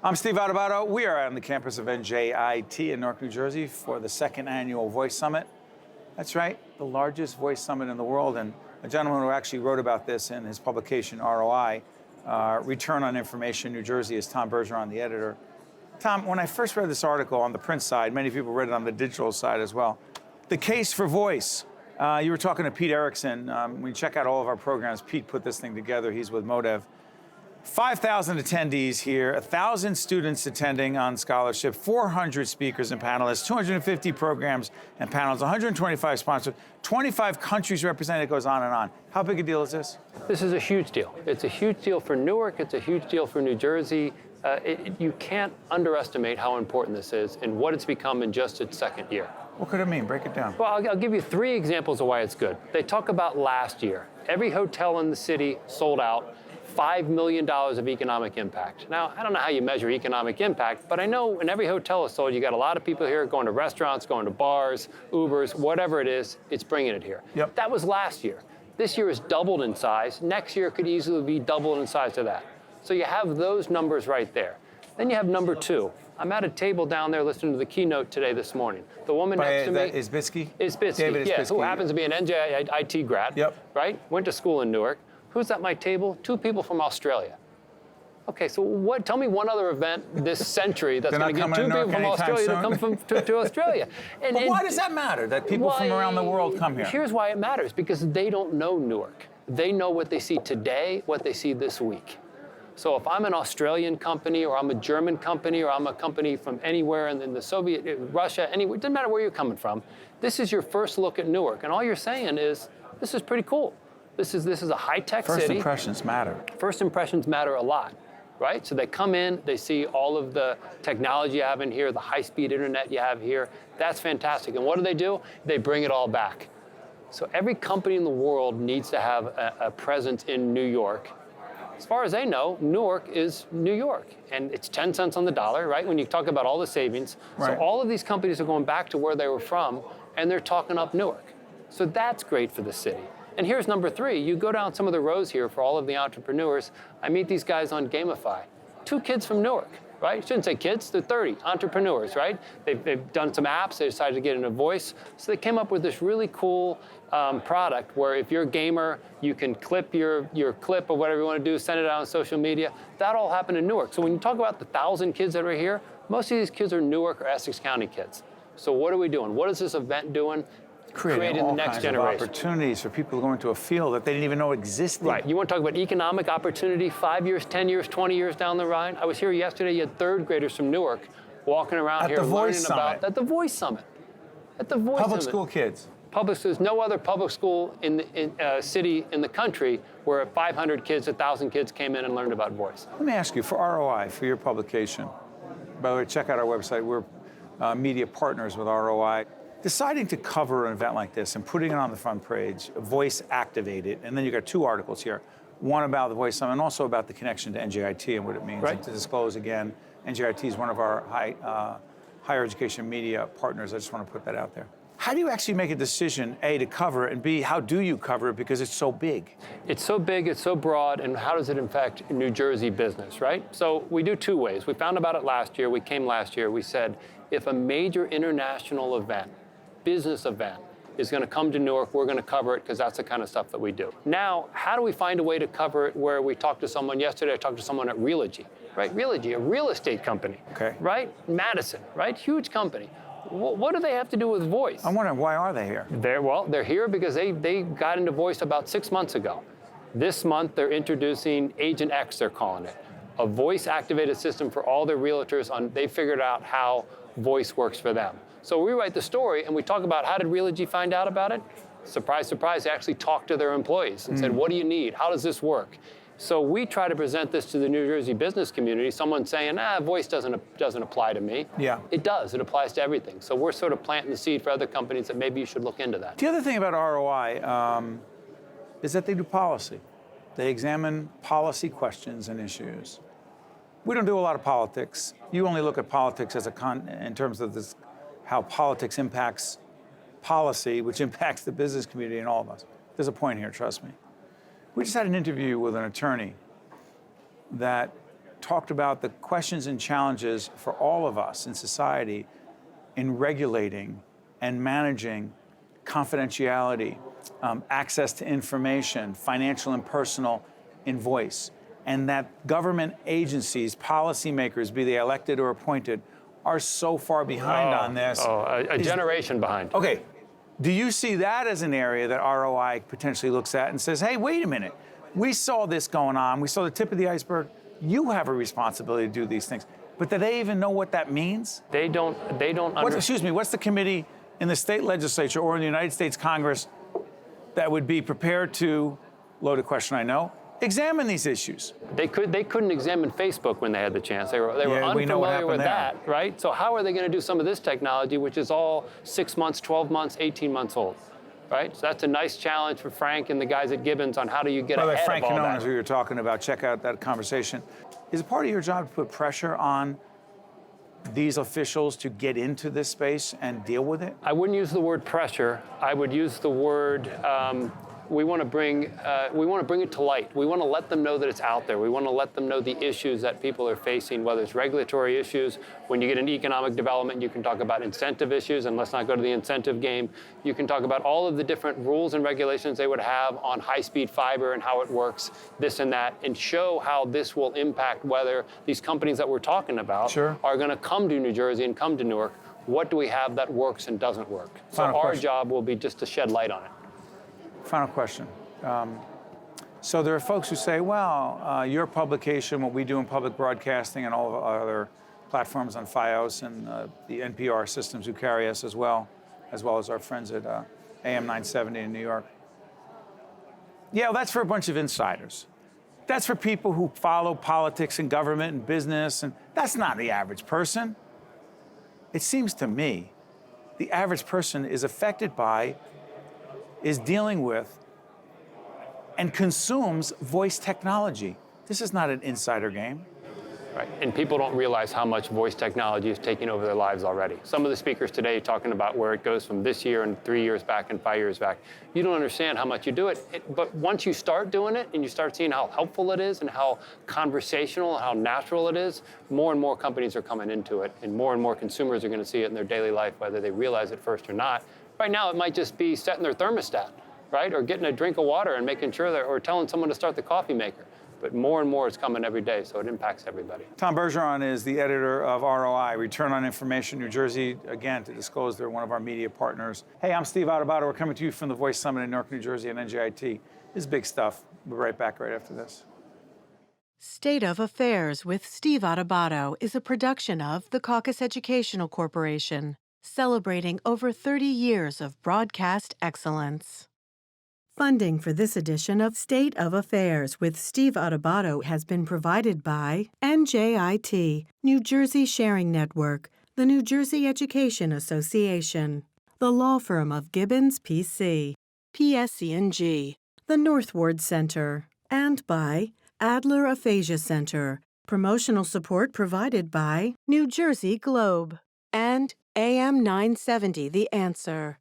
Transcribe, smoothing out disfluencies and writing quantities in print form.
I'm Steve Adubato. We are on the campus of NJIT in Newark, New Jersey for the second annual Voice Summit. That's right, the largest voice summit in the world. And a gentleman who actually wrote about this in his publication, ROI, Return on Information New Jersey, is Tom Bergeron, the editor. Tom, when I first read this article on the print side, many people read it on the digital side as well, the case for voice. You were talking to Pete Erickson. When you check out all of our programs, Pete put this thing together. He's with Modev. 5,000 attendees here, 1,000 students attending on scholarship, 400 speakers and panelists, 250 programs and panels, 125 sponsors, 25 countries represented. It goes on and on. How big a deal is this? This is a huge deal. It's a huge deal for Newark. It's a huge deal for New Jersey. You can't underestimate how important this is and what it's become in just its second year. What could it mean? Break it down. Well, I'll give you 3 examples of why it's good. They talk about last year. Every hotel in the city sold out. $5 million of economic impact. Now, I don't know how you measure economic impact, but I know when every hotel is sold, you got a lot of people here going to restaurants, going to bars, Ubers, whatever it is, it's bringing it here. Yep. That was last year. This year is doubled in size. Next year could easily be doubled in size to that. So you have those numbers right there. Then you have number 2. I'm at a table down there listening to the keynote today this morning. The woman next to me is Isbitski? Isbitski, yes, who happens to be an NJIT grad, yep. Right? Went to school in Newark. Who's at my table? 2 people from Australia. Okay, so tell me one other event this century that's going to get 2 people from Australia to come to Australia. But why does that matter, that people from around the world come here? Here's why it matters, because they don't know Newark. They know what they see today, what they see this week. So if I'm an Australian company, or I'm a German company, or I'm a company from anywhere in the Soviet, Russia, anywhere, it doesn't matter where you're coming from, this is your first look at Newark. And all you're saying is, this is pretty cool. This is a high-tech city. First impressions matter. First impressions matter a lot, right? So they come in, they see all of the technology you have in here, the high-speed internet you have here. That's fantastic. And what do? They bring it all back. So every company in the world needs to have a presence in New York. As far as they know, Newark is New York, and it's 10 cents on the dollar, right? When you talk about all the savings. Right. So all of these companies are going back to where they were from, and they're talking up Newark. So that's great for the city. And here's number 3. You go down some of the rows here for all of the entrepreneurs. I meet these guys on Gamify. 2 kids from Newark, right? You shouldn't say kids, they're 30 entrepreneurs, right? They've done some apps, they decided to get into voice. So they came up with this really cool product where if you're a gamer, you can clip your clip or whatever you want to do, send it out on social media. That all happened in Newark. So when you talk about the 1,000 kids that are here, most of these kids are Newark or Essex County kids. So what are we doing? What is this event doing? Creating the all next kinds generation. of opportunities for people to go into a field that they didn't even know existed. Right. You want to talk about economic opportunity 5 years, 10 years, 20 years down the line? I was here yesterday. You had 3rd graders from Newark walking around here learning about at the Voice Summit. At the Voice Summit. Public school kids. There's no other public school in city in the country where 500 kids, 1,000 kids came in and learned about voice. Let me ask you, for ROI, for your publication, by the way, check out our website. We're media partners with ROI. Deciding to cover an event like this and putting it on the front page, voice activated, and then you got 2 articles here. One about the Voice Summit and also about the connection to NJIT and what it means. Right. And to disclose again, NJIT is one of our higher education media partners. I just want to put that out there. How do you actually make a decision, A, to cover it, and B, how do you cover it because it's so big? It's so big, it's so broad, and how does it affect New Jersey business, right? So we do 2 ways. We found about it last year. We came last year. We said, if a major international event, business event, is going to come to Newark, we're going to cover it because that's the kind of stuff that we do. Now, how do we find a way to cover it where we talked to someone yesterday, I talked to someone at Realogy, right? Realogy, a real estate company, okay. Right? Madison, right? Huge company. What do they have to do with voice? I'm wondering, why are they here? They're here because they got into voice about 6 months ago. This month, they're introducing Agent X, they're calling it, a voice-activated system for all their realtors. They figured out how voice works for them. So we write the story and we talk about how did Realogy find out about it? Surprise, surprise, they actually talked to their employees and said, what do you need? How does this work? So we try to present this to the New Jersey business community. Someone saying, voice doesn't apply to me. Yeah. It does, it applies to everything. So we're sort of planting the seed for other companies that maybe you should look into that. The other thing about ROI is that they do policy. They examine policy questions and issues. We don't do a lot of politics. You only look at politics as in terms of this, how politics impacts policy, which impacts the business community and all of us. There's a point here, trust me. We just had an interview with an attorney that talked about the questions and challenges for all of us in society in regulating and managing confidentiality, access to information, financial and personal in voice, and that government agencies, policymakers, be they elected or appointed, are so far behind on this. A generation behind. Okay, do you see that as an area that ROI potentially looks at and says, hey, wait a minute, we saw this going on, we saw the tip of the iceberg, you have a responsibility to do these things. But do they even know what that means? They don't Excuse me, what's the committee in the state legislature or in the United States Congress that would be prepared to, loaded question I know, examine these issues? They couldn't examine Facebook when they had the chance. They were unfamiliar with that, right? So how are they going to do some of this technology, which is all 6 months, 12 months, 18 months old, right? So that's a nice challenge for Frank and the guys at Gibbons on how do you get ahead Frank of all Canone that. is who you're talking about. Check out that conversation. Is it part of your job to put pressure on these officials to get into this space and deal with it? I wouldn't use the word pressure. I would use the word we want to bring it to light. We want to let them know that it's out there. We want to let them know the issues that people are facing, whether it's regulatory issues. When you get into economic development, you can talk about incentive issues, and let's not go to the incentive game. You can talk about all of the different rules and regulations they would have on high-speed fiber and how it works, this and that, and show how this will impact whether these companies that we're talking about are going to come to New Jersey and come to Newark. What do we have that works and doesn't work? So our job will be just to shed light on it. Final question. So there are folks who say, well, your publication, what we do in public broadcasting and all of our other platforms on FiOS and the NPR systems who carry us as well as our friends at AM 970 in New York. Yeah, well, that's for a bunch of insiders. That's for people who follow politics and government and business, and that's not the average person. It seems to me the average person is affected by, is dealing with, and consumes voice technology. This is not an insider game. Right. And people don't realize how much voice technology is taking over their lives already. Some of the speakers today talking about where it goes from this year and 3 years back and 5 years back. You don't understand how much you do it. But once you start doing it and you start seeing how helpful it is and how conversational and how natural it is, more and more companies are coming into it, and more consumers are going to see it in their daily life, whether they realize it first or not. Right now, it might just be setting their thermostat, right? Or getting a drink of water and making sure that, or telling someone to start the coffee maker. But more and more is coming every day, so it impacts everybody. Tom Bergeron is the editor of ROI, Return on Information New Jersey. Again, to disclose, they're one of our media partners. Hey, I'm Steve Adubato. We're coming to you from the Voice Summit in Newark, New Jersey, and NJIT. This is big stuff. We'll be right back right after this. State of Affairs with Steve Adubato is a production of the Caucus Educational Corporation, celebrating over 30 years of broadcast excellence. Funding for this edition of State of Affairs with Steve Adubato has been provided by NJIT, New Jersey Sharing Network, the New Jersey Education Association, the law firm of Gibbons, P.C., PSC&G, the North Ward Center, and by Adler Aphasia Center. Promotional support provided by New Jersey Globe and AM 970 The Answer.